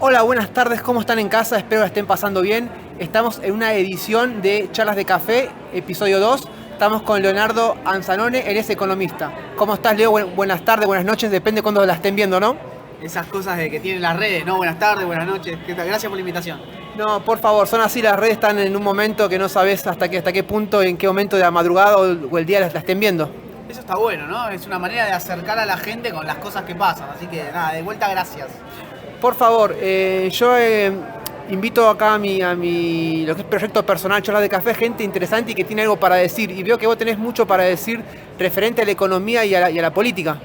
Hola, buenas tardes, ¿cómo están en casa? Espero que estén pasando bien. Estamos en una edición de Charlas de Café, episodio 2. Estamos con Leonardo Anzanone, él es economista. ¿Cómo estás, Leo? Buenas tardes, buenas noches, depende de cuándo la estén viendo, ¿no? Esas cosas de que tienen las redes, ¿no? Buenas tardes, buenas noches. ¿Qué tal? Gracias por la invitación. No, por favor, son así, las redes están en un momento que no sabes hasta qué punto, en qué momento de la madrugada o el día la estén viendo. Eso está bueno, ¿no? Es una manera de acercar a la gente con las cosas que pasan. Así que nada, de vuelta, gracias. Por favor, yo invito acá a mi lo que es proyecto personal, Charlas de Café, gente interesante y que tiene algo para decir. Y veo que vos tenés mucho para decir referente a la economía y a la política.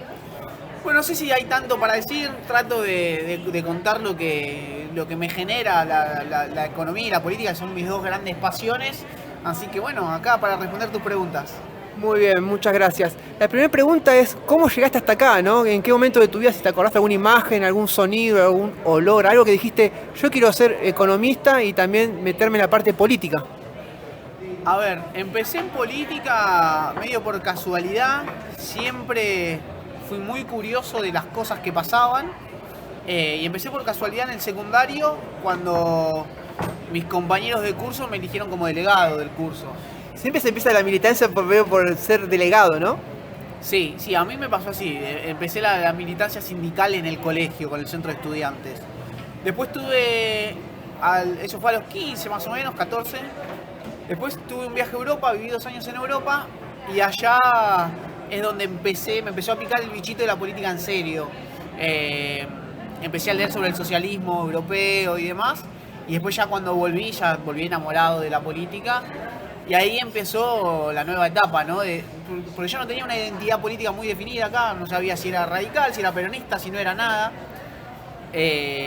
Bueno, no sé si hay tanto para decir. Trato de contar lo que me genera la economía y la política, que son mis dos grandes pasiones. Así que bueno, acá para responder tus preguntas. Muy bien, muchas gracias. La primera pregunta es, ¿cómo llegaste hasta acá, no? ¿En qué momento de tu vida, si te acordás de alguna imagen, algún sonido, algún olor, algo que dijiste, yo quiero ser economista y también meterme en la parte política? A ver, empecé en política medio por casualidad. Siempre fui muy curioso de las cosas que pasaban. Y empecé por casualidad en el secundario, cuando mis compañeros de curso me eligieron como delegado del curso. Siempre se empieza la militancia por ser delegado, ¿no? Sí, a mí me pasó así. Empecé la militancia sindical en el colegio, con el centro de estudiantes. Después eso fue a los 15 más o menos, 14. Después tuve un viaje a Europa, viví 2 años en Europa. Y allá es donde me empezó a picar el bichito de la política en serio. Empecé a leer sobre el socialismo europeo y demás. Y después ya cuando volví enamorado de la política. Y ahí empezó la nueva etapa, ¿no? Porque yo no tenía una identidad política muy definida acá, no sabía si era radical, si era peronista, si no era nada.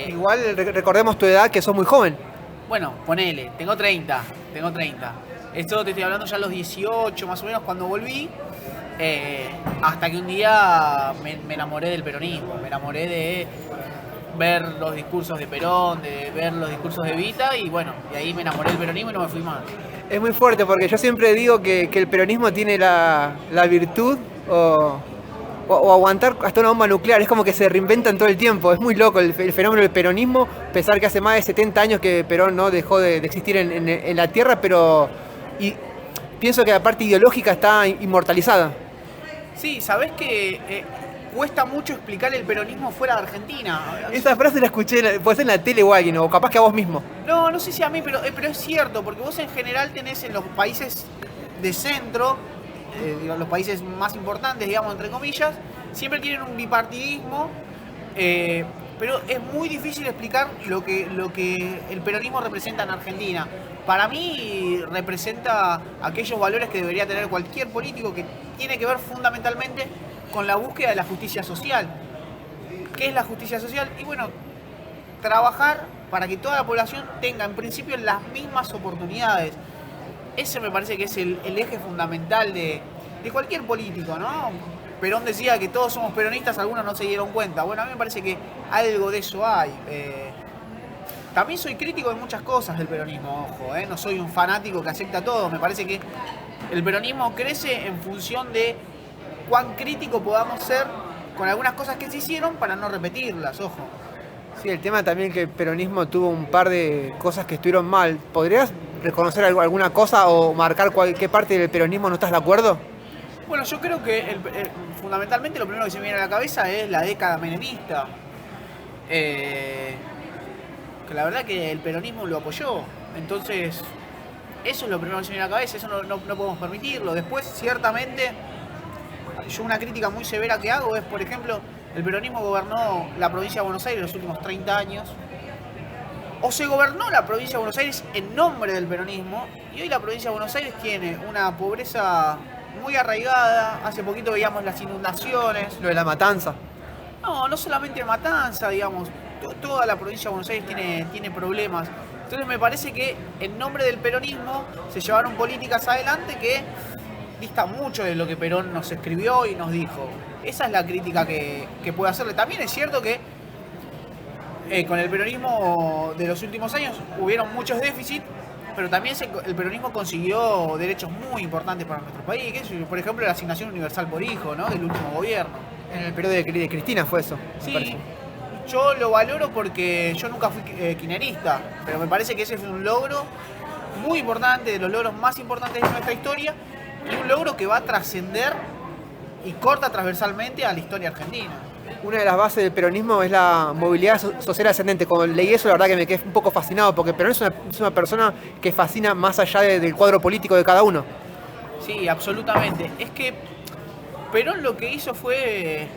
Igual recordemos tu edad, que sos muy joven. Bueno, ponele, tengo 30. Esto te estoy hablando ya a los 18 más o menos cuando volví. Hasta que un día me enamoré del peronismo, me enamoré de ver los discursos de Perón, de ver los discursos de Evita, y bueno, de ahí me enamoré del peronismo y no me fui más. Es muy fuerte porque yo siempre digo que el peronismo tiene la virtud o aguantar hasta una bomba nuclear. Es como que se reinventan todo el tiempo. Es muy loco el fenómeno del peronismo. Pensar que hace más de 70 años que Perón no dejó de existir en la Tierra, pero y pienso que la parte ideológica está inmortalizada. Sí, sabés que cuesta mucho explicar el peronismo fuera de Argentina. Esa frase la escuché, puede ser en la tele o alguien, o capaz que a vos mismo. No sé si a mí, pero es cierto, porque vos en general tenés en los países de centro, los países más importantes, digamos, entre comillas, siempre tienen un bipartidismo, pero es muy difícil explicar lo que el peronismo representa en Argentina. Para mí representa aquellos valores que debería tener cualquier político, que tiene que ver fundamentalmente con la búsqueda de la justicia social. ¿Qué es la justicia social? Y bueno, trabajar para que toda la población tenga en principio las mismas oportunidades. Ese me parece que es el eje fundamental de cualquier político, ¿no? Perón decía que todos somos peronistas, algunos no se dieron cuenta. Bueno, a mí me parece que algo de eso hay. También soy crítico de muchas cosas del peronismo, ojo, no soy un fanático que acepta todo. Me parece que el peronismo crece en función de cuán crítico podamos ser con algunas cosas que se hicieron para no repetirlas, ojo. Sí, el tema también que el peronismo tuvo un par de cosas que estuvieron mal. ¿Podrías reconocer alguna cosa o marcar qué parte del peronismo no estás de acuerdo? Bueno, yo creo que fundamentalmente lo primero que se me viene a la cabeza es la década menemista. Que la verdad que el peronismo lo apoyó. Entonces, eso es lo primero que se me viene a la cabeza, eso no podemos permitirlo. Después, ciertamente, yo una crítica muy severa que hago es, por ejemplo, el peronismo gobernó la provincia de Buenos Aires los últimos 30 años. O se gobernó la provincia de Buenos Aires en nombre del peronismo, y hoy la provincia de Buenos Aires tiene una pobreza muy arraigada. Hace poquito veíamos las inundaciones. Lo de la matanza. No solamente matanza, digamos. Toda la provincia de Buenos Aires tiene problemas. Entonces me parece que en nombre del peronismo se llevaron políticas adelante que dista mucho de lo que Perón nos escribió y nos dijo. Esa es la crítica que puedo hacerle. También es cierto que con el peronismo de los últimos años hubieron muchos déficits, pero también el peronismo consiguió derechos muy importantes para nuestro país, que es, por ejemplo, la asignación universal por hijo, ¿no?, del último gobierno. En el periodo de Cristina fue eso. Sí, Yo lo valoro porque yo nunca fui kirchnerista, pero me parece que ese fue un logro muy importante, de los logros más importantes de nuestra historia, y un logro que va a trascender y corta transversalmente a la historia argentina. Una de las bases del peronismo es la movilidad social ascendente. Cuando leí eso, la verdad que me quedé un poco fascinado, porque Perón es una persona que fascina más allá del cuadro político de cada uno. Sí, absolutamente. Es que Perón lo que hizo fue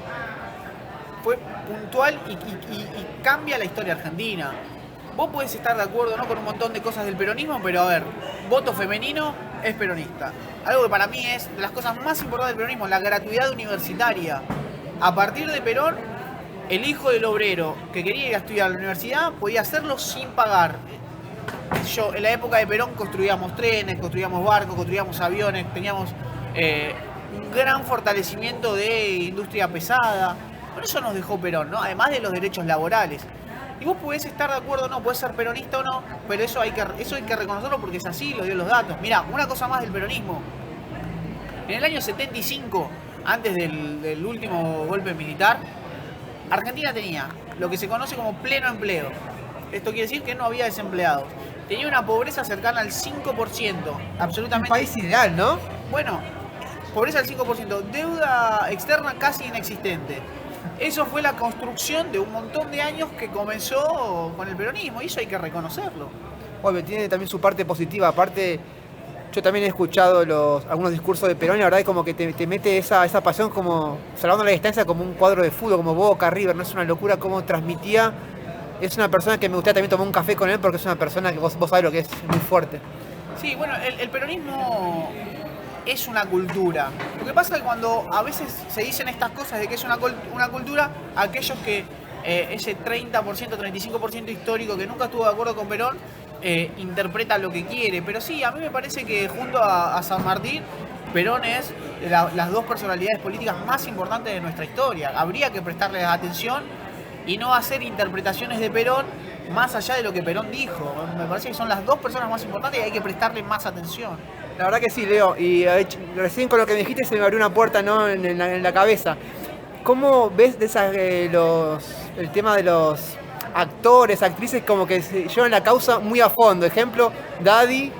puntual y cambia la historia argentina. Vos podés estar de acuerdo, ¿no?, con un montón de cosas del peronismo, pero a ver, voto femenino es peronista. Algo que para mí es de las cosas más importantes del peronismo, la gratuidad universitaria. A partir de Perón, el hijo del obrero que quería ir a estudiar a la universidad podía hacerlo sin pagar. Yo, en la época de Perón, construíamos trenes, construíamos barcos, construíamos aviones, teníamos un gran fortalecimiento de industria pesada. Por eso nos dejó Perón, ¿no? Además de los derechos laborales. Y vos podés estar de acuerdo o no, podés ser peronista o no, pero eso hay que reconocerlo porque es así, lo dio los datos. Mirá, una cosa más del peronismo. En el año 75, antes del último golpe militar, Argentina tenía lo que se conoce como pleno empleo. Esto quiere decir que no había desempleados. Tenía una pobreza cercana al 5%, absolutamente. Un país ideal, ¿no? Bueno, pobreza al 5%, deuda externa casi inexistente. Eso fue la construcción de un montón de años que comenzó con el peronismo, y eso hay que reconocerlo. Bueno, tiene también su parte positiva. Aparte, yo también he escuchado algunos discursos de Perón y la verdad es como que te mete esa pasión, como salvando la distancia, como un cuadro de fútbol, como Boca, River. No es una locura cómo transmitía. Es una persona que me gustaría también tomar un café con él porque es una persona que vos sabés lo que es, muy fuerte. Sí, bueno, el peronismo es una cultura. Lo que pasa es que cuando a veces se dicen estas cosas de que es una cultura, aquellos que ese 30%, 35% histórico que nunca estuvo de acuerdo con Perón, interpreta lo que quiere. Pero sí, a mí me parece que junto a San Martín, Perón es las dos personalidades políticas más importantes de nuestra historia. Habría que prestarles atención y no hacer interpretaciones de Perón más allá de lo que Perón dijo. Me parece que son las dos personas más importantes y hay que prestarle más atención. La verdad que sí, Leo, y recién con lo que me dijiste se me abrió una puerta, ¿no?, en la cabeza. ¿Cómo ves el tema de los actores, actrices como que se llevan la causa muy a fondo? Ejemplo, Daddy,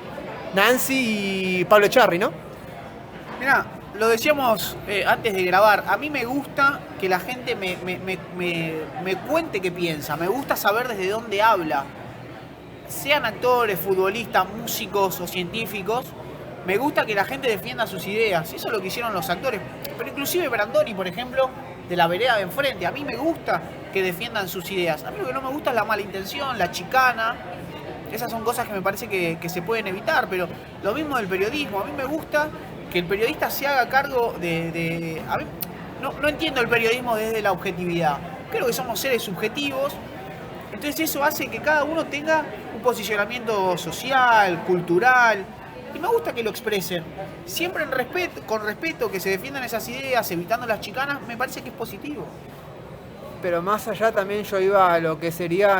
Nancy y Pablo Echarri, ¿no? Mirá, lo decíamos antes de grabar, a mí me gusta que la gente me cuente qué piensa, me gusta saber desde dónde habla. Sean actores, futbolistas, músicos o científicos, me gusta que la gente defienda sus ideas. Eso es lo que hicieron los actores. Pero inclusive Brandoni, por ejemplo, de la vereda de enfrente, a mí me gusta que defiendan sus ideas. A mí lo que no me gusta es la mala intención, la chicana. Esas son cosas que me parece que se pueden evitar. Pero lo mismo del periodismo. A mí me gusta que el periodista se haga cargo a mí, no entiendo el periodismo desde la objetividad. Creo que somos seres subjetivos. Entonces eso hace que cada uno tenga un posicionamiento social, cultural. Y me gusta que lo expresen. Siempre con respeto, que se defiendan esas ideas, evitando las chicanas, me parece que es positivo. Pero más allá también yo iba a lo que sería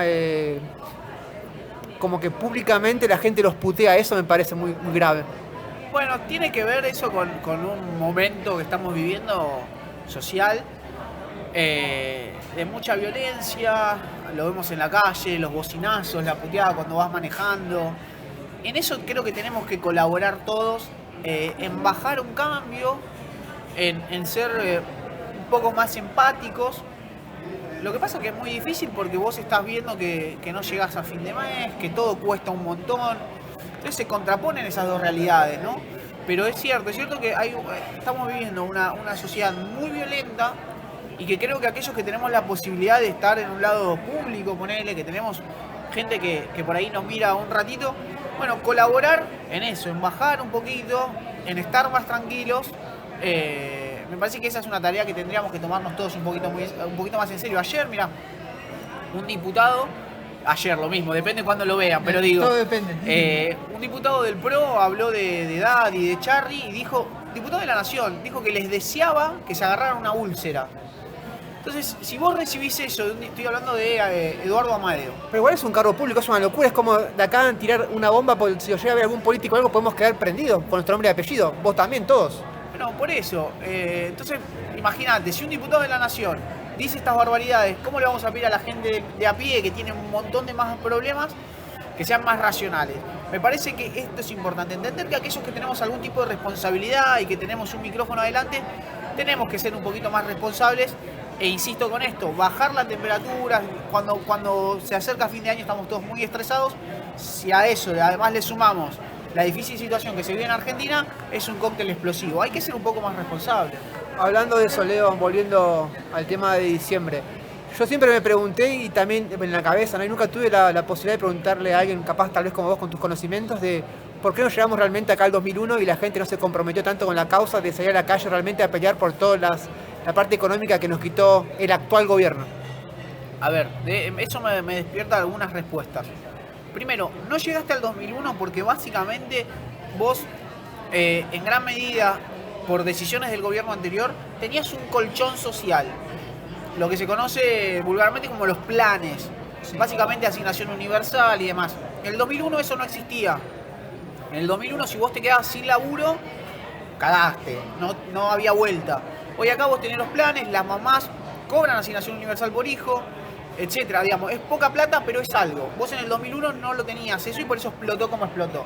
como que públicamente la gente los putea. Eso me parece muy, muy grave. Bueno, tiene que ver eso con un momento que estamos viviendo social, de mucha violencia. Lo vemos en la calle, los bocinazos, la puteada cuando vas manejando. En eso creo que tenemos que colaborar todos, en bajar un cambio, en ser un poco más empáticos. Lo que pasa es que es muy difícil porque vos estás viendo que no llegás a fin de mes, que todo cuesta un montón. Entonces se contraponen esas dos realidades, ¿no? Pero es cierto que estamos viviendo una sociedad muy violenta y que creo que aquellos que tenemos la posibilidad de estar en un lado público, ponele, que tenemos gente que por ahí nos mira un ratito, bueno, colaborar en eso, en bajar un poquito, en estar más tranquilos. Me parece que esa es una tarea que tendríamos que tomarnos todos un poquito más en serio. Ayer, mirá, un diputado, ayer lo mismo, depende cuándo lo vean, pero digo, todo depende. Un diputado del PRO habló de Daddy y de Echarri y dijo, diputado de la Nación, dijo que les deseaba que se agarraran una úlcera. Entonces, si vos recibís eso, estoy hablando de Eduardo Amadeo. Pero igual es un cargo público, es una locura. Es como de acá tirar una bomba, porque si os llega a ver algún político o algo, podemos quedar prendidos con nuestro nombre y apellido. Vos también, todos. Bueno, por eso. Entonces, imagínate, si un diputado de la Nación dice estas barbaridades, ¿cómo le vamos a pedir a la gente de a pie que tiene un montón de más problemas que sean más racionales? Me parece que esto es importante, entender que aquellos que tenemos algún tipo de responsabilidad y que tenemos un micrófono adelante, tenemos que ser un poquito más responsables. E insisto con esto, bajar la temperatura, cuando se acerca fin de año estamos todos muy estresados. Si a eso además le sumamos la difícil situación que se vive en Argentina, es un cóctel explosivo. Hay que ser un poco más responsable. Hablando de eso, Leo, volviendo al tema de diciembre, yo siempre me pregunté y también en la cabeza, ¿no? Y nunca tuve la posibilidad de preguntarle a alguien capaz, tal vez como vos, con tus conocimientos, de por qué no llegamos realmente acá al 2001 y la gente no se comprometió tanto con la causa de salir a la calle realmente a pelear por toda la parte económica que nos quitó el actual gobierno. A ver, eso me despierta algunas respuestas. Primero, no llegaste al 2001 porque básicamente vos, en gran medida, por decisiones del gobierno anterior, tenías un colchón social. Lo que se conoce vulgarmente como los planes. Sí. Básicamente asignación universal y demás. En el 2001 eso no existía. En el 2001 si vos te quedabas sin laburo, cagaste. No había vuelta. Hoy acá vos tenés los planes, las mamás cobran asignación universal por hijo, etcétera. Digamos, es poca plata, pero es algo. Vos en el 2001 no lo tenías eso y por eso explotó como explotó.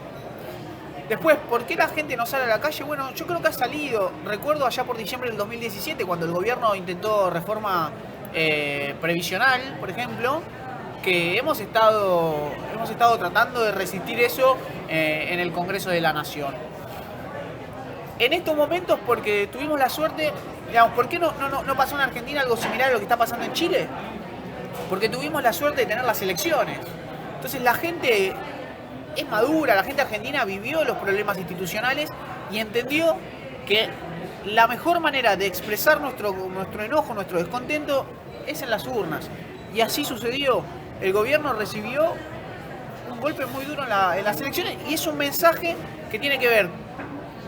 Después, ¿por qué la gente no sale a la calle? Bueno, yo creo que ha salido. Recuerdo allá por diciembre del 2017, cuando el gobierno intentó reforma previsional, por ejemplo, que hemos estado tratando de resistir eso en el Congreso de la Nación. En estos momentos, porque tuvimos la suerte, digamos, ¿por qué no pasó en Argentina algo similar a lo que está pasando en Chile? Porque tuvimos la suerte de tener las elecciones. Entonces la gente es madura, la gente argentina vivió los problemas institucionales y entendió que la mejor manera de expresar nuestro enojo, nuestro descontento, es en las urnas. Y así sucedió. El gobierno recibió un golpe muy duro en las elecciones y es un mensaje que tiene que ver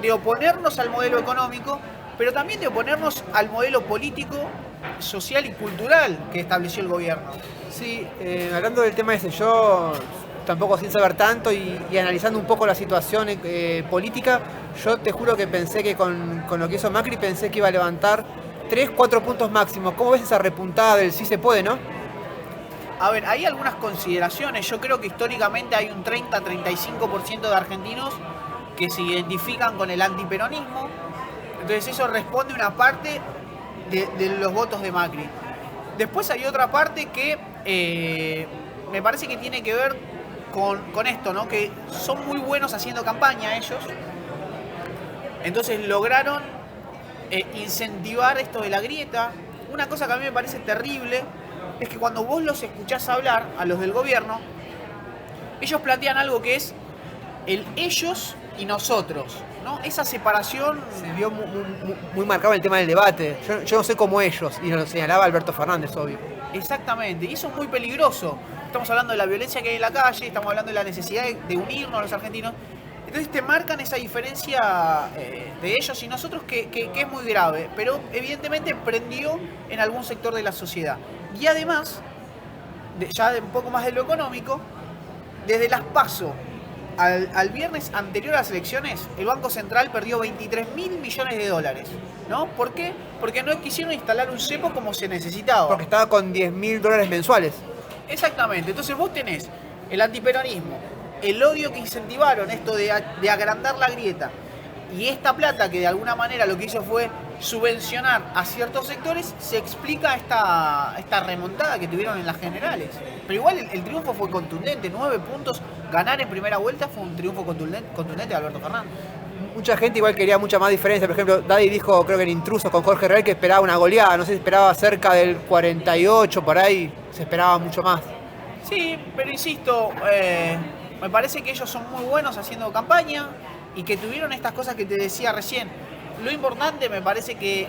de oponernos al modelo económico, pero también de oponernos al modelo político, social y cultural que estableció el gobierno. Sí, hablando del tema ese, yo tampoco sin saber tanto y analizando un poco la situación política, yo te juro que pensé que con lo que hizo Macri pensé que iba a levantar 3-4 puntos máximos. ¿Cómo ves esa repuntada del sí se puede, no? A ver, hay algunas consideraciones. Yo creo que históricamente hay un 30-35% de argentinos que se identifican con el antiperonismo. Entonces eso responde una parte de los votos de Macri. Después hay otra parte que me parece que tiene que ver con esto, ¿no? Que son muy buenos haciendo campaña ellos. Entonces lograron incentivar esto de la grieta. Una cosa que a mí me parece terrible es que cuando vos los escuchás hablar, a los del gobierno, ellos plantean algo que es el ellos y nosotros, ¿no? Esa separación se vio muy marcado en el tema del debate. Yo no sé cómo ellos, y lo señalaba Alberto Fernández, obvio. Exactamente, y eso es muy peligroso. Estamos hablando de la violencia que hay en la calle, estamos hablando de la necesidad de unirnos a los argentinos. Entonces te marcan esa diferencia de ellos y nosotros que es muy grave, pero evidentemente prendió en algún sector de la sociedad. Y además, ya un poco más de lo económico, desde las PASO al viernes anterior a las elecciones, el Banco Central perdió 23.000 millones de dólares. ¿No? ¿Por qué? Porque no quisieron instalar un cepo como se necesitaba. Porque estaba con $10.000 mensuales. Exactamente. Entonces vos tenés el antiperonismo, el odio que incentivaron, esto de agrandar la grieta, y esta plata que de alguna manera lo que hizo fue subvencionar a ciertos sectores, se explica esta remontada que tuvieron en las generales. Pero igual el triunfo fue contundente, 9 puntos, ganar en primera vuelta fue un triunfo contundente de Alberto Fernández. Mucha gente igual quería mucha más diferencia. Por ejemplo, Daddy dijo, creo que en Intrusos con Jorge Real, que esperaba una goleada. No sé si esperaba cerca del 48, por ahí se esperaba mucho más. Sí, pero insisto, me parece que ellos son muy buenos haciendo campaña y que tuvieron estas cosas que te decía recién. Lo importante me parece que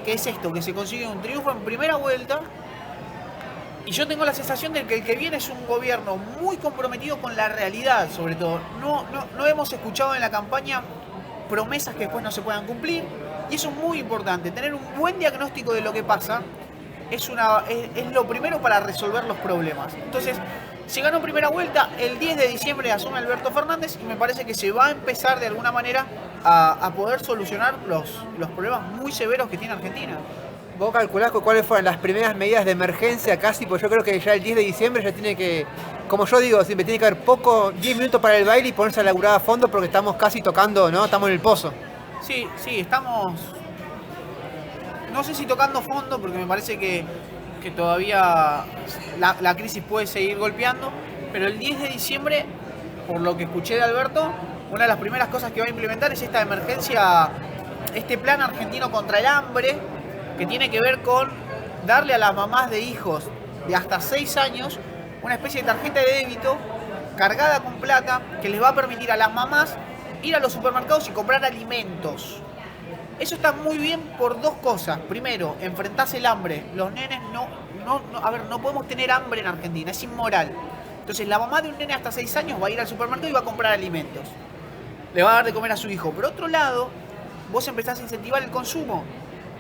es esto, que se consigue un triunfo en primera vuelta. Y yo tengo la sensación de que el que viene es un gobierno muy comprometido con la realidad, sobre todo. No hemos escuchado en la campaña promesas que después no se puedan cumplir, y eso es muy importante. Tener un buen diagnóstico de lo que pasa es lo primero para resolver los problemas. Entonces, se ganó primera vuelta, el 10 de diciembre asume Alberto Fernández y me parece que se va a empezar de alguna manera a poder solucionar los problemas muy severos que tiene Argentina. ¿Vos calculás cuáles fueron las primeras medidas de emergencia casi? Pues yo creo que ya el 10 de diciembre ya tiene que, como yo digo, siempre tiene que haber 10 minutos para el baile y ponerse a laburar a fondo porque estamos casi tocando, ¿no? Estamos en el pozo. Sí, estamos, no sé si tocando fondo, porque me parece que todavía la crisis puede seguir golpeando, pero el 10 de diciembre, por lo que escuché de Alberto, una de las primeras cosas que va a implementar es esta emergencia, este plan argentino contra el hambre, que tiene que ver con darle a las mamás de hijos de hasta 6 años una especie de tarjeta de débito cargada con plata que les va a permitir a las mamás ir a los supermercados y comprar alimentos. Eso está muy bien por dos cosas. Primero, enfrentás el hambre. Los nenes no podemos tener hambre en Argentina, es inmoral. Entonces la mamá de un nene hasta 6 años va a ir al supermercado y va a comprar alimentos. Le va a dar de comer a su hijo. Por otro lado, vos empezás a incentivar el consumo.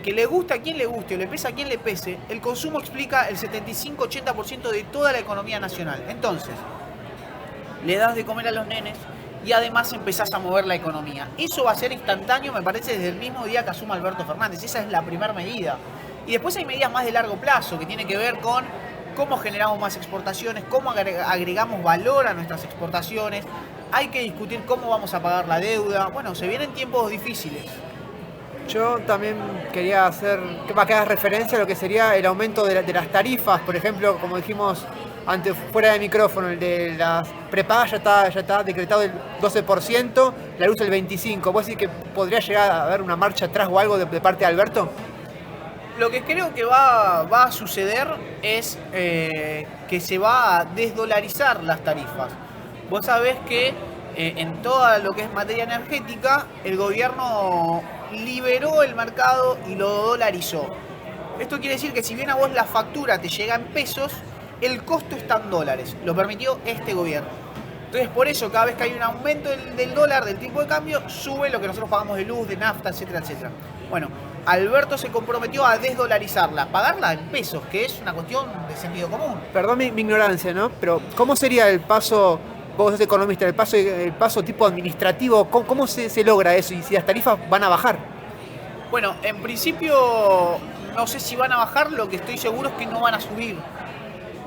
Que le guste a quien le guste o le pese a quien le pese, el consumo explica el 75-80% de toda la economía nacional. Entonces, le das de comer a los nenes y además empezás a mover la economía. Eso va a ser instantáneo, me parece, desde el mismo día que asuma Alberto Fernández. Esa es la primera medida. Y después hay medidas más de largo plazo, que tienen que ver con cómo generamos más exportaciones, cómo agregamos valor a nuestras exportaciones. Hay que discutir cómo vamos a pagar la deuda. Bueno, se vienen tiempos difíciles. Yo también quería hacer, que hagas referencia a lo que sería el aumento de las tarifas, por ejemplo, como dijimos antes, fuera de micrófono, el de las prepagas ya está decretado el 12%, la luz el 25%. ¿Vos decís que podría llegar a haber una marcha atrás o algo de parte de Alberto? Lo que creo que va a suceder es que se va a desdolarizar las tarifas. Vos sabés que en todo lo que es materia energética, el gobierno liberó el mercado y lo dolarizó. Esto quiere decir que si bien a vos la factura te llega en pesos, el costo está en dólares. Lo permitió este gobierno. Entonces por eso cada vez que hay un aumento del dólar, del tipo de cambio, sube lo que nosotros pagamos de luz, de nafta, etcétera, etcétera. Bueno, Alberto se comprometió a desdolarizarla, pagarla en pesos, que es una cuestión de sentido común. Perdón mi ignorancia, ¿no? Pero ¿cómo sería el paso, vos sos economista, el paso tipo administrativo? ¿Cómo se logra eso? Y si las tarifas van a bajar. Bueno, en principio no sé si van a bajar, lo que estoy seguro es que no van a subir.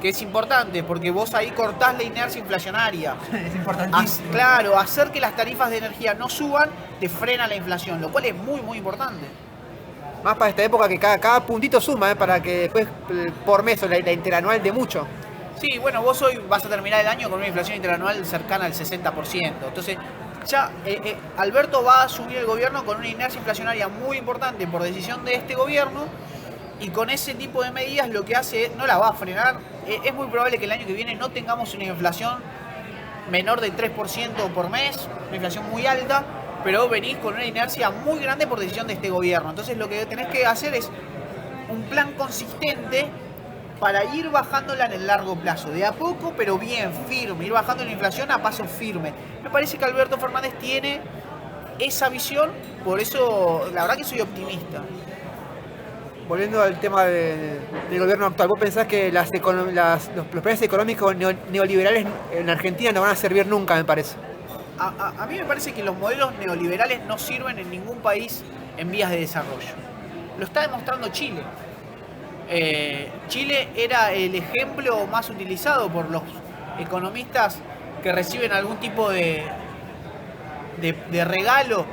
Que es importante, porque vos ahí cortás la inercia inflacionaria. Es importantísimo. Claro, hacer que las tarifas de energía no suban te frena la inflación, lo cual es muy, muy importante. Más para esta época que cada puntito suma, para que después por mes o la interanual de mucho. Sí, bueno, vos hoy vas a terminar el año con una inflación interanual cercana al 60%. Entonces, ya Alberto va a asumir el gobierno con una inercia inflacionaria muy importante por decisión de este gobierno. Y con ese tipo de medidas lo que hace es, no la va a frenar. Es muy probable que el año que viene no tengamos una inflación menor del 3% por mes, una inflación muy alta, pero venís con una inercia muy grande por decisión de este gobierno. Entonces lo que tenés que hacer es un plan consistente para ir bajándola en el largo plazo, de a poco pero bien, firme, ir bajando la inflación a paso firme. Me parece que Alberto Fernández tiene esa visión, por eso la verdad que soy optimista. Volviendo al tema del gobierno actual, ¿vos pensás que los planes económicos neoliberales en Argentina no van a servir nunca, me parece? A mí me parece que los modelos neoliberales no sirven en ningún país en vías de desarrollo. Lo está demostrando Chile. Chile era el ejemplo más utilizado por los economistas que reciben algún tipo de regalo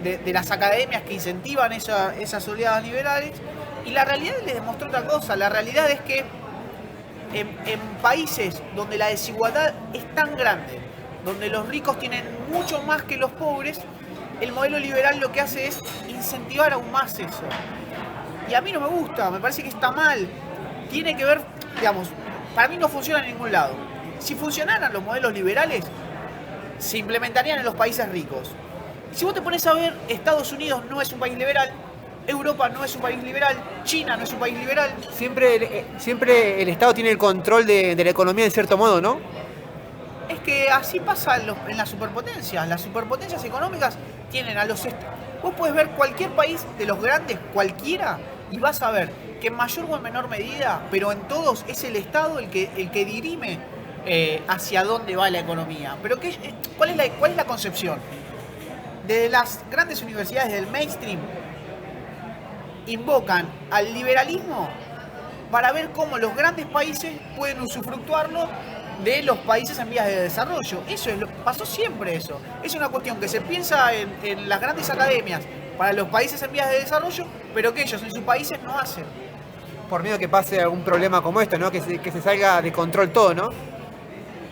de las academias que incentivan esas oleadas liberales, y la realidad les demostró otra cosa. La realidad es que en países donde la desigualdad es tan grande, donde los ricos tienen mucho más que los pobres, el modelo liberal lo que hace es incentivar aún más eso. Y a mí no me gusta, me parece que está mal. Tiene que ver, digamos, para mí no funciona en ningún lado. Si funcionaran los modelos liberales, se implementarían en los países ricos. Si vos te pones a ver, Estados Unidos no es un país liberal, Europa no es un país liberal, China no es un país liberal. Siempre el Estado tiene el control de la economía en cierto modo, ¿no? Es que así pasa en las superpotencias. Las superpotencias económicas tienen a los... Vos podés ver cualquier país de los grandes, cualquiera, y vas a ver que en mayor o en menor medida, pero en todos es el Estado el que dirime hacia dónde va la economía. Pero ¿cuál es la concepción? Desde las grandes universidades del mainstream invocan al liberalismo para ver cómo los grandes países pueden usufructuarlo de los países en vías de desarrollo. Pasó siempre eso. Es una cuestión que se piensa en las grandes academias para los países en vías de desarrollo, pero que ellos en sus países no hacen. Por miedo que pase algún problema como esto, ¿no? Que se salga de control todo, ¿no?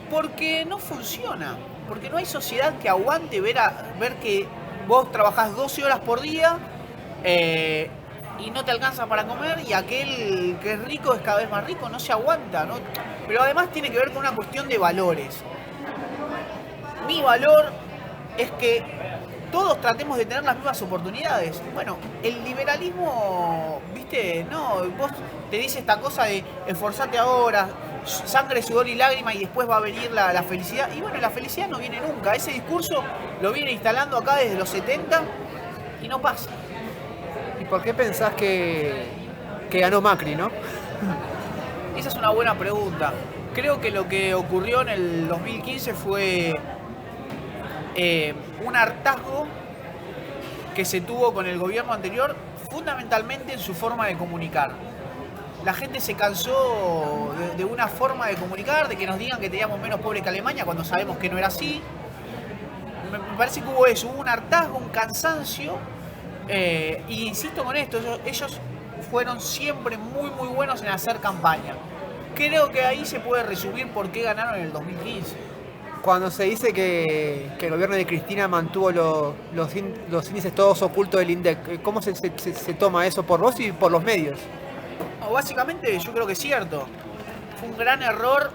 Porque no funciona. Porque no hay sociedad que aguante ver que vos trabajás 12 horas por día y no te alcanza para comer, y aquel que es rico es cada vez más rico. No se aguanta, ¿no? Pero además tiene que ver con una cuestión de valores. Mi valor es que todos tratemos de tener las mismas oportunidades. Bueno, el liberalismo, viste, no, vos te dice esta cosa de esforzate ahora, sangre, sudor y lágrima, y después va a venir la felicidad. Y bueno, la felicidad no viene nunca. Ese discurso lo viene instalando acá desde los 70 y no pasa. ¿Y por qué pensás que ganó Macri, no? Esa es una buena pregunta. Creo que lo que ocurrió en el 2015 fue un hartazgo que se tuvo con el gobierno anterior, fundamentalmente en su forma de comunicar. La gente se cansó de una forma de comunicar, de que nos digan que teníamos menos pobres que Alemania, cuando sabemos que no era así. Me parece que hubo eso, hubo un hartazgo, un cansancio, y insisto con esto, ellos fueron siempre muy muy buenos en hacer campaña. Creo que ahí se puede resumir por qué ganaron en el 2015. Cuando se dice que el gobierno de Cristina mantuvo los índices todos ocultos del INDEC, ¿cómo se toma eso por vos y por los medios? No, básicamente yo creo que es cierto. Fue un gran error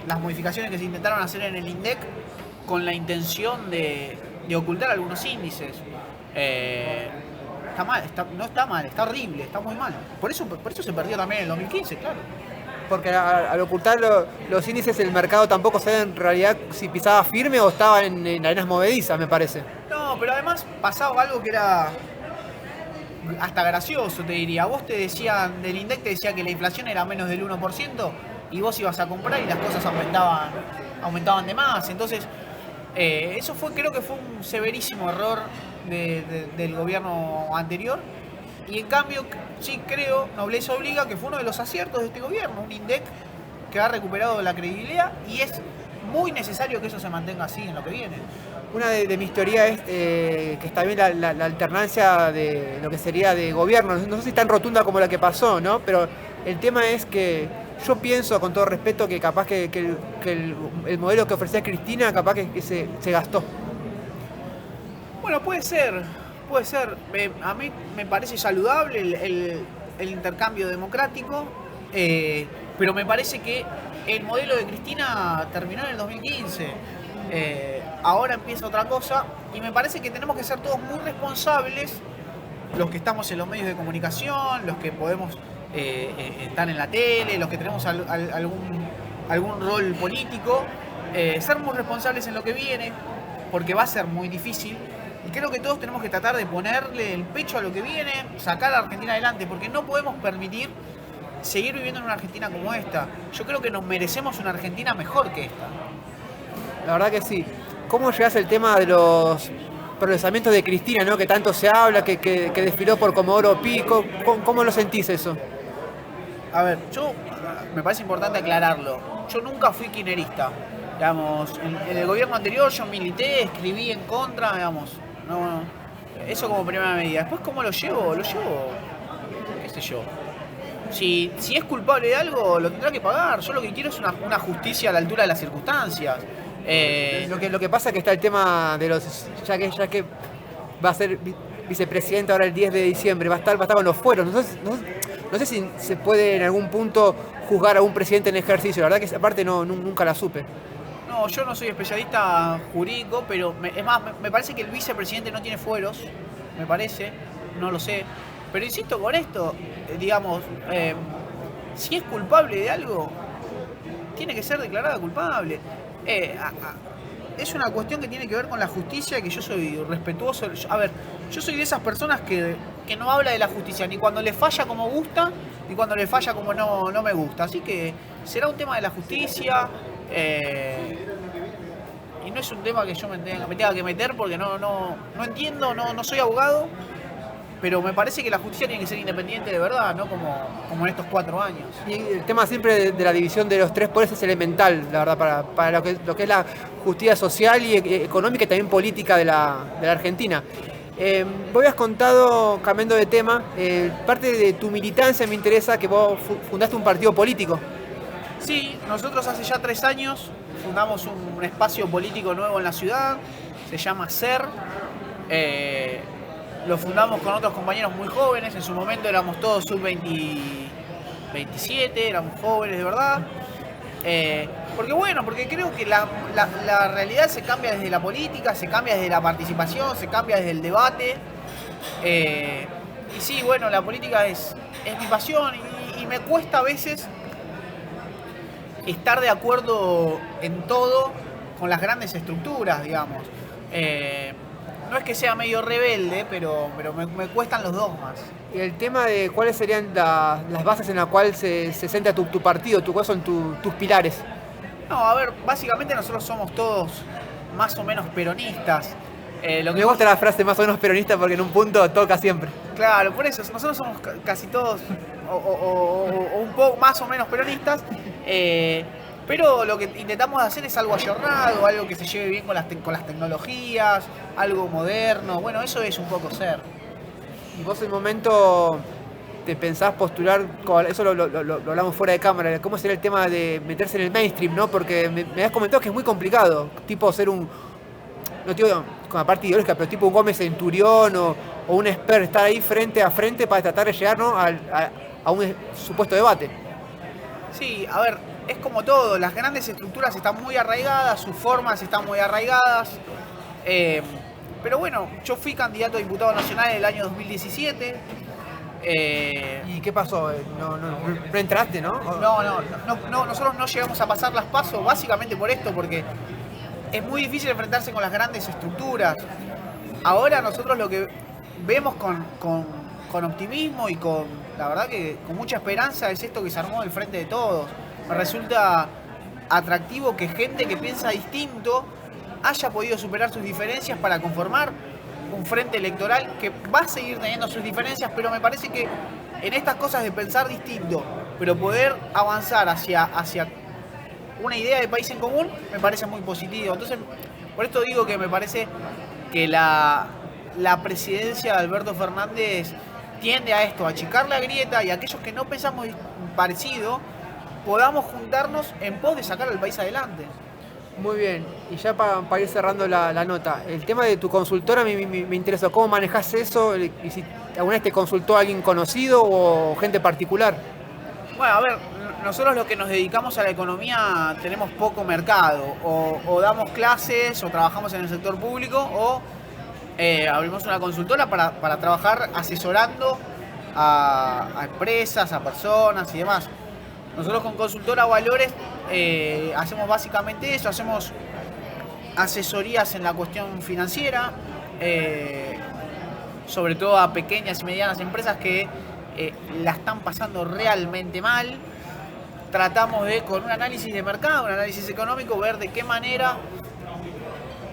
las modificaciones que se intentaron hacer en el INDEC con la intención de ocultar algunos índices. Está mal, no está mal, está horrible, está muy mal. Por eso se perdió también en el 2015, claro. Porque al ocultar los índices, el mercado tampoco sabe en realidad si pisaba firme o estaba en arenas movedizas, me parece. No, pero además pasaba algo que era hasta gracioso, te diría. Vos te decían, del INDEC te decía que la inflación era menos del 1% y vos ibas a comprar y las cosas aumentaban de más. Entonces, eso creo que fue un severísimo error del gobierno anterior. Y en cambio, sí creo, nobleza obliga, que fue uno de los aciertos de este gobierno, un INDEC que ha recuperado la credibilidad, y es muy necesario que eso se mantenga así en lo que viene. Una de mis teorías es que está bien la alternancia de lo que sería de gobierno, no sé si tan rotunda como la que pasó, ¿no? Pero el tema es que yo pienso, con todo respeto, que capaz que el modelo que ofrecía Cristina, capaz que se gastó. Bueno, puede ser. A mí me parece saludable el intercambio democrático, pero me parece que el modelo de Cristina terminó en el 2015. Ahora empieza otra cosa, y me parece que tenemos que ser todos muy responsables, los que estamos en los medios de comunicación, los que podemos estar en la tele, los que tenemos algún rol político, ser muy responsables en lo que viene, porque va a ser muy difícil. Y creo que todos tenemos que tratar de ponerle el pecho a lo que viene, sacar a Argentina adelante, porque no podemos permitir seguir viviendo en una Argentina como esta. Yo creo que nos merecemos una Argentina mejor que esta. La verdad que sí. ¿Cómo llegás al tema de los procesamientos de Cristina, ¿no? Que tanto se habla, que desfiló por Comodoro Pi? ¿Cómo lo sentís eso? A ver, me parece importante aclararlo. Yo nunca fui kirchnerista. Digamos, en el gobierno anterior yo milité, escribí en contra, digamos. No, eso como primera medida. Después, ¿cómo lo llevo? Qué sé yo. Si es culpable de algo, lo tendrá que pagar. Yo lo que quiero es una justicia a la altura de las circunstancias. Lo que pasa es que está el tema de los... Ya que va a ser vicepresidente ahora el 10 de diciembre, va a estar con los fueros. No sé si se puede en algún punto juzgar a un presidente en ejercicio. La verdad que esa parte nunca la supe. No, yo no soy especialista jurídico, pero es más, me parece que el vicepresidente no tiene fueros, me parece, no lo sé. Pero insisto con esto, digamos, si es culpable de algo, tiene que ser declarada culpable. Es una cuestión que tiene que ver con la justicia, y que yo soy respetuoso. A ver, yo soy de esas personas que no habla de la justicia, ni cuando le falla como gusta, ni cuando le falla como no me gusta. Así que será un tema de la justicia. Y no es un tema que yo me tenga que meter, porque no entiendo, no soy abogado, pero me parece que la justicia tiene que ser independiente de verdad, no como en estos 4 años. Y el tema siempre de la división de los tres poderes es elemental, la verdad, para lo que es la justicia social y económica y también política de la Argentina. Vos habías contado, cambiando de tema, parte de tu militancia me interesa que vos fundaste un partido político. Sí, nosotros hace ya 3 años fundamos un espacio político nuevo en la ciudad, se llama SER. Lo fundamos con otros compañeros muy jóvenes, en su momento éramos todos sub-27, éramos jóvenes de verdad. Porque creo que la realidad se cambia desde la política, se cambia desde la participación, se cambia desde el debate. Y sí, bueno, la política es mi pasión y me cuesta a veces estar de acuerdo en todo con las grandes estructuras, digamos. No es que sea medio rebelde, pero me cuestan los dogmas. Y el tema de cuáles serían las bases en las cuales se centra tu partido, cuáles son tus pilares. No, a ver, básicamente nosotros somos todos más o menos peronistas. Me gusta la frase más o menos peronista porque en un punto toca siempre. Claro, por eso, nosotros somos casi todos o un poco más o menos peronistas. Pero lo que intentamos hacer es algo ayornado, algo que se lleve bien con las tecnologías, algo moderno. Bueno, eso es un poco SER. Y vos en el momento te pensás postular, eso lo hablamos fuera de cámara, ¿cómo sería el tema de meterse en el mainstream, no? Porque me has comentado que es muy complicado, tipo ser no digo con la parte ideológica, pero tipo un Gómez Centurión o un Esper, estar ahí frente a frente para tratar de llegar, ¿no? a un supuesto debate. Sí, a ver, es como todo, las grandes estructuras están muy arraigadas, sus formas están muy arraigadas. Pero bueno, yo fui candidato a diputado nacional en el año 2017. ¿Y qué pasó? No entraste, ¿no? No, nosotros no llegamos a pasar las PASO básicamente por esto, porque es muy difícil enfrentarse con las grandes estructuras. Ahora nosotros lo que vemos con optimismo y la verdad que con mucha esperanza es esto que se armó del Frente de Todos. Me resulta atractivo que gente que piensa distinto haya podido superar sus diferencias para conformar un frente electoral que va a seguir teniendo sus diferencias, pero me parece que en estas cosas de pensar distinto, pero poder avanzar hacia una idea de país en común, me parece muy positivo. Entonces, por esto digo que me parece que la presidencia de Alberto Fernández tiende a esto, a achicar la grieta, y aquellos que no pensamos parecido, podamos juntarnos en pos de sacar al país adelante. Muy bien, y ya para ir cerrando la nota, el tema de tu consultora me interesó, ¿cómo manejas eso? Y si alguna vez te consultó alguien conocido o gente particular. Bueno, a ver, nosotros los que nos dedicamos a la economía tenemos poco mercado, o damos clases, o trabajamos en el sector público, o abrimos una consultora para trabajar asesorando a empresas, a personas y demás. Nosotros con Consultora Valores hacemos básicamente eso, hacemos asesorías en la cuestión financiera, sobre todo a pequeñas y medianas empresas que la están pasando realmente mal. Tratamos de, con un análisis de mercado, un análisis económico, ver de qué manera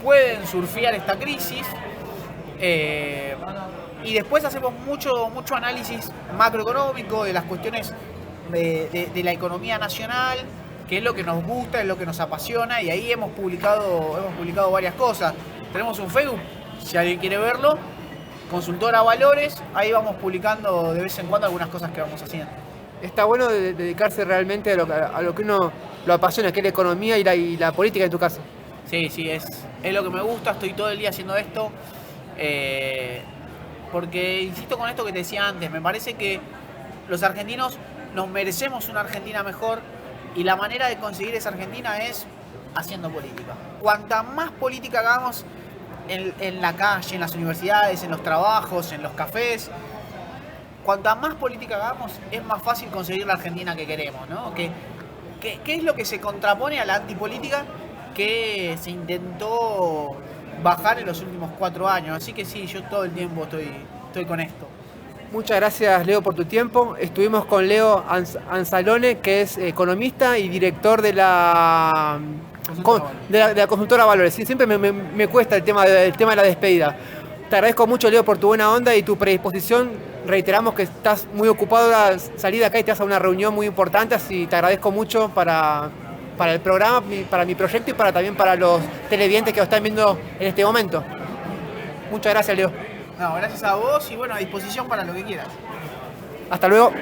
pueden surfear esta crisis. Y después hacemos mucho análisis macroeconómico de las cuestiones de la economía nacional, que es lo que nos gusta, es lo que nos apasiona, y ahí hemos publicado varias cosas. Tenemos un Facebook, si alguien quiere verlo, Consultora Valores, ahí vamos publicando de vez en cuando algunas cosas que vamos haciendo. Está bueno dedicarse realmente a lo que uno lo apasiona, que es la economía y la política en tu caso. Sí, es lo que me gusta, estoy todo el día haciendo esto, porque insisto con esto que te decía antes, me parece que los argentinos nos merecemos una Argentina mejor, y la manera de conseguir esa Argentina es haciendo política. Cuanta más política hagamos en la calle, en las universidades, en los trabajos, en los cafés, cuanta más política hagamos, es más fácil conseguir la Argentina que queremos, ¿no? ¿Qué es lo que se contrapone a la antipolítica que se intentó bajar en los últimos 4 años? Así que sí, yo todo el tiempo estoy con esto. Muchas gracias, Leo, por tu tiempo. Estuvimos con Leo Anzalone, que es economista y director de la consultora Valores. Sí, siempre me cuesta el tema de la despedida. Te agradezco mucho, Leo, por tu buena onda y tu predisposición. Reiteramos que estás muy ocupado a salir de acá y te vas a una reunión muy importante, así te agradezco mucho para el programa, para mi proyecto y también para los televidentes que lo están viendo en este momento. Muchas gracias, Leo. No, gracias a vos y bueno, a disposición para lo que quieras. Hasta luego.